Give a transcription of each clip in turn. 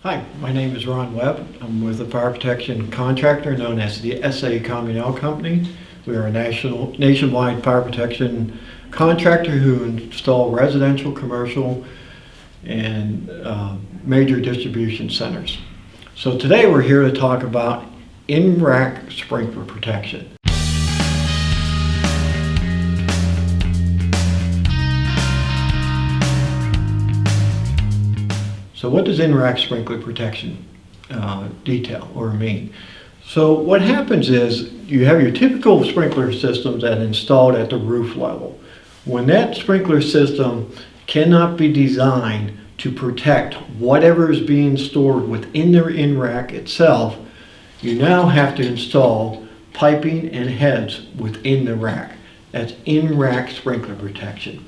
Hi, my name is Ron Webb. I'm with a fire protection contractor known as the SA Communal Company. We are a nationwide fire protection contractor who install residential, commercial, and major distribution centers. So today we're here to talk about in-rack sprinkler protection. So what does in-rack sprinkler protection detail or mean? So what happens is you have your typical sprinkler systems that are installed at the roof level. When that sprinkler system cannot be designed to protect whatever is being stored within their in-rack itself, you now have to install piping and heads within the rack. That's in-rack sprinkler protection.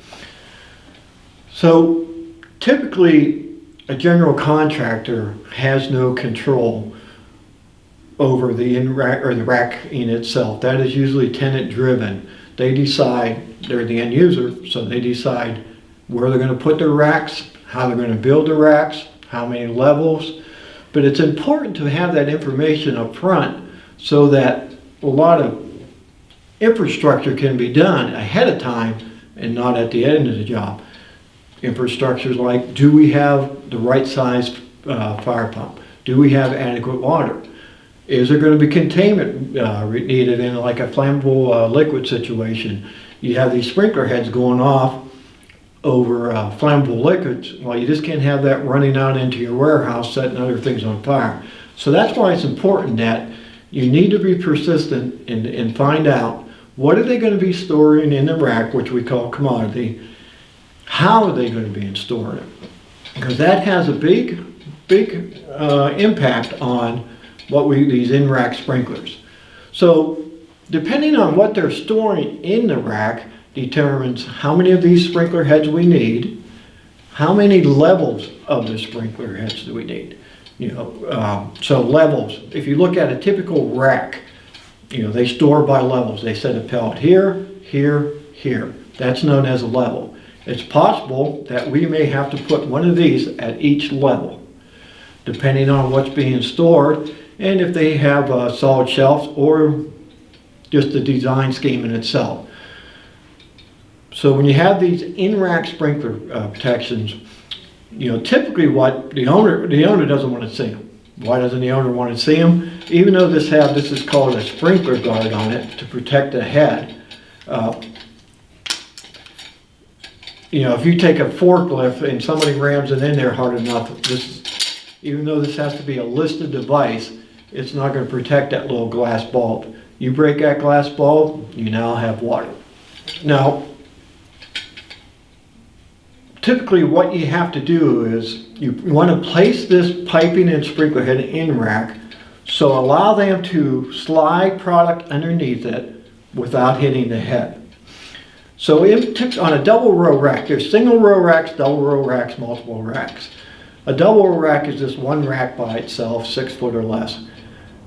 So typically, a general contractor has no control over the in-rack or the rack in itself. That is usually tenant driven. They decide, they're the end user, so they decide where they're going to put their racks, how they're going to build the racks, how many levels. But it's important to have that information up front so that a lot of infrastructure can be done ahead of time and not at the end of the job. Infrastructure like, do we have the right size fire pump? Do we have adequate water? Is there going to be containment needed in like a flammable liquid situation? You have these sprinkler heads going off over flammable liquids. Well, you just can't have that running out into your warehouse, setting other things on fire. So that's why it's important that you need to be persistent and find out what are they going to be storing in the rack, which we call commodity. How are they going to be storing it? Because that has a big impact on these in-rack sprinklers. So depending on what they're storing in the rack determines how many of these sprinkler heads we need, how many levels of the sprinkler heads do we need. So levels, if you look at a typical rack, they store by levels. They set a pellet here, here, here. That's known as a level. It's possible that we may have to put one of these at each level, depending on what's being stored and if they have solid shelves or just the design scheme in itself. So when you have these in-rack sprinkler protections, typically what the owner doesn't want to see them. Why doesn't the owner want to see them? Even though this is called a sprinkler guard on it to protect the head. If you take a forklift and somebody rams it in there hard enough, even though this has to be a listed device, it's not going to protect that little glass bulb. You break that glass bulb, you now have water. Now, typically what you have to do is you want to place this piping and sprinkler head in rack, so allow them to slide product underneath it without hitting the head. So on a double row rack, there's single row racks, double row racks, multiple racks. A double row rack is just one rack by itself, 6 foot or less.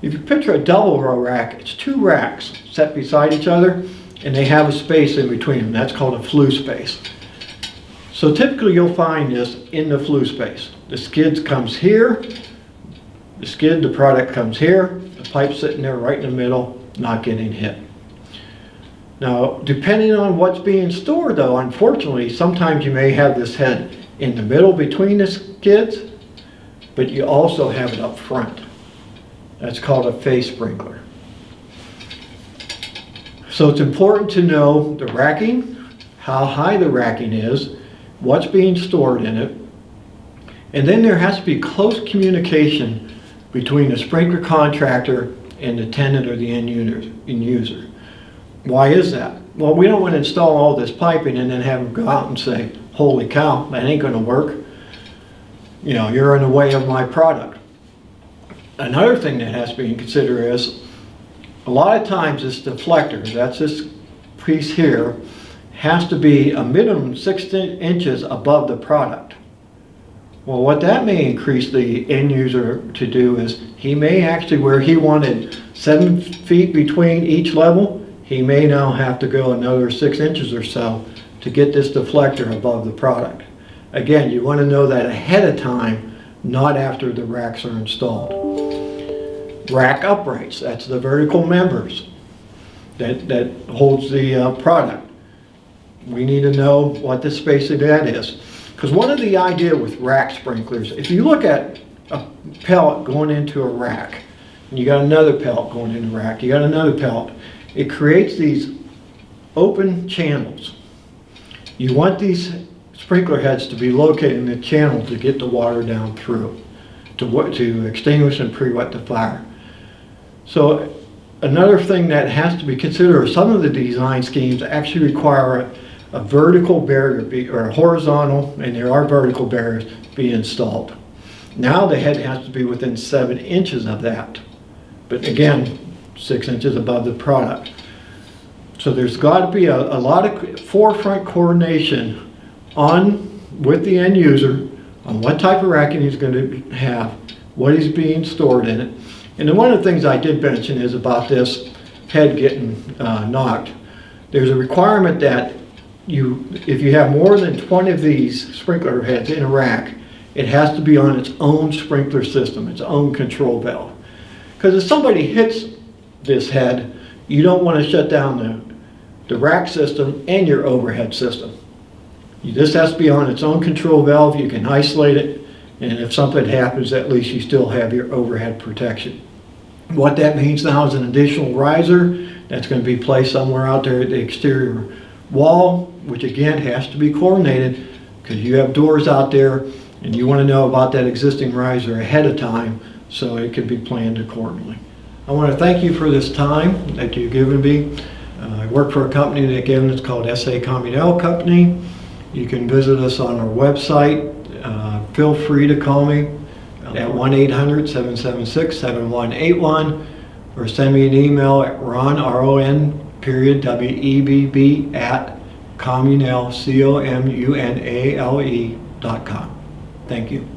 If you picture a double row rack, it's 2 racks set beside each other and they have a space in between them. That's called a flue space. So typically you'll find this in the flue space. The skid comes here, the product comes here, the pipe's sitting there right in the middle, not getting hit. Now, depending on what's being stored though, unfortunately, sometimes you may have this head in the middle between the skids, but you also have it up front. That's called a face sprinkler. So it's important to know the racking, how high the racking is, what's being stored in it, and then there has to be close communication between the sprinkler contractor and the tenant or the end user. Why is that? Well, we don't want to install all this piping and then have them go out and say, holy cow, that ain't going to work. You're in the way of my product. Another thing that has to be considered is a lot of times this deflector, that's this piece here, has to be a minimum 6 inches above the product. Well, what that may increase the end user to do is he may actually, where he wanted 7 feet between each level, he may now have to go another 6 inches or so to get this deflector above the product. Again, you want to know that ahead of time not after the racks are installed. Rack uprights, that's the vertical members that holds the product. We need to know what the space of that is. Because one of the idea with rack sprinklers, if you look at a pellet going into a rack, and you got another pellet going into a rack, you got another pellet, it creates these open channels. You want these sprinkler heads to be located in the channel to get the water down through, to extinguish and pre-wet the fire. So another thing that has to be considered, some of the design schemes actually require a vertical barrier or a horizontal, and there are vertical barriers, be installed. Now the head has to be within 7 inches of that, but again, 6 inches above the product. So there's got to be a lot of forefront coordination with the end user on what type of racking he's going to have, what is being stored in it. And then one of the things I did mention is about this head getting knocked. There's a requirement that if you have more than 20 of these sprinkler heads in a rack, it has to be on its own sprinkler system, its own control valve. Because if somebody hits this head, you don't want to shut down the rack system and your overhead system. This has to be on its own control valve. You can isolate it, and if something happens, at least you still have your overhead protection. What that means now is an additional riser that's going to be placed somewhere out there at the exterior wall, which again has to be coordinated because you have doors out there and you want to know about that existing riser ahead of time so it can be planned accordingly. I want to thank you for this time that you've given me. I work for a company that, again, it's called S.A. Comunale Company. You can visit us on our website. Feel free to call me at 1-800-776-7181 or send me an email at ron, R-O-N, @ Comunale, COMUNALE.com. Thank you.